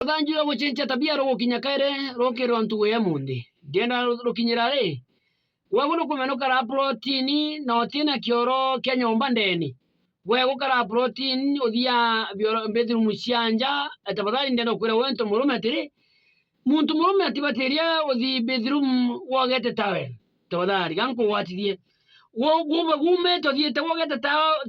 Thanjira guchincha tabia ro kinyakaire ro kero ntuwe ya mundi ndienda ro kinyirare wewe no kumenuka ra protein no tina kioro kya nyomba ndeni wewe kara protein uthia bedroom cianja tabadali ndenda kwira wento murume atiri muntu murume atibatiria uthi bedroom wogete tawe tabadali ganko watithie wo gume to thiete wogete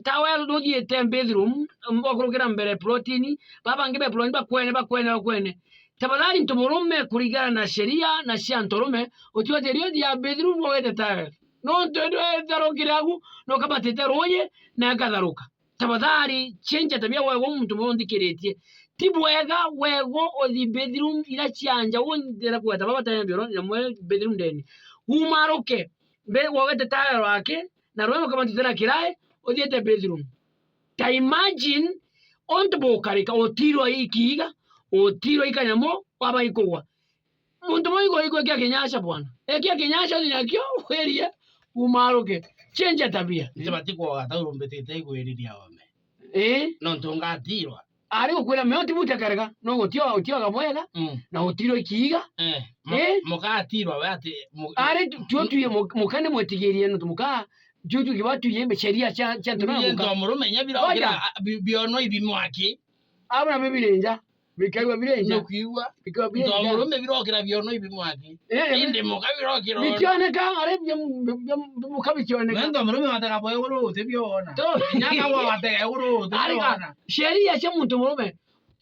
tawe no thiete bedroom mbokurukira mbere protein baba ngibe protein bakwene tabadali ntumurume kurigana na sheria na cia ntorume utiwaterio thia bedroom wogete tawe no ntondo darokiragu no kabatete roye na gatharuka tabadali chenja tabia wewe muntu mondikiritie tibwega wego othi bedroom ila cianja wondera kwata baba tayambiro nyamwe bedroom ndeni umaruke be wogete tawe wake na roho kama titera kirae othiete bedroom ta imagine onto bokarika otiro ikiga otiro ikanyamo baba ikogwa muntu moigo iko kya kinyasha bwana kya kinyasha nyakyo weria umaruke chenja tabia ntibatiko gatauro mbetete igwiriria wame no ntungatirwa ari ukwira meoti mutakarega no otio gamwega na otiro ikiga mukatirwa wati ari tuotuye mukane mwetigerie no tumuka juju kibatu yembe sheria cha tunana ndo murume nyabirogira biono ibimwaki abana bibirenja bikagwa birenja no kwiwa ndo murume birokira biono ibimwaki inde mukabirokira bikioneka ari mukabikioneka ndo murume wataka boye uro utebiona to nyaka wa wataka uro utebiona sheria cha muntu murume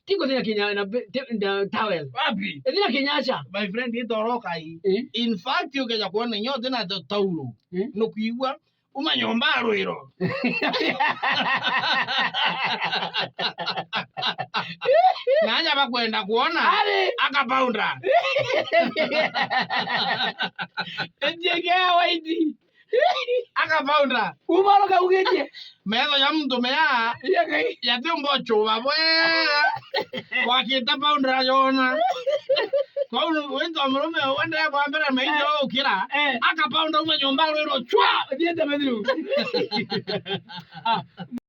tiko tena kinya na towel wapi tena kinyasha my friend itoroka hii in fact ukeja kuona nyote na tauro no kwiwa umanyomba rwiro nanya bakwenda kuona akapaunda ejegea waiti akapaunda umaroka ugeje mezo ya mtu mea ya tumbo chuba bwe wakita paunda yona kwa wento mrume wenda kwa mbele meijo ukira akapaunda umanyomba rwiro chwa dieta medru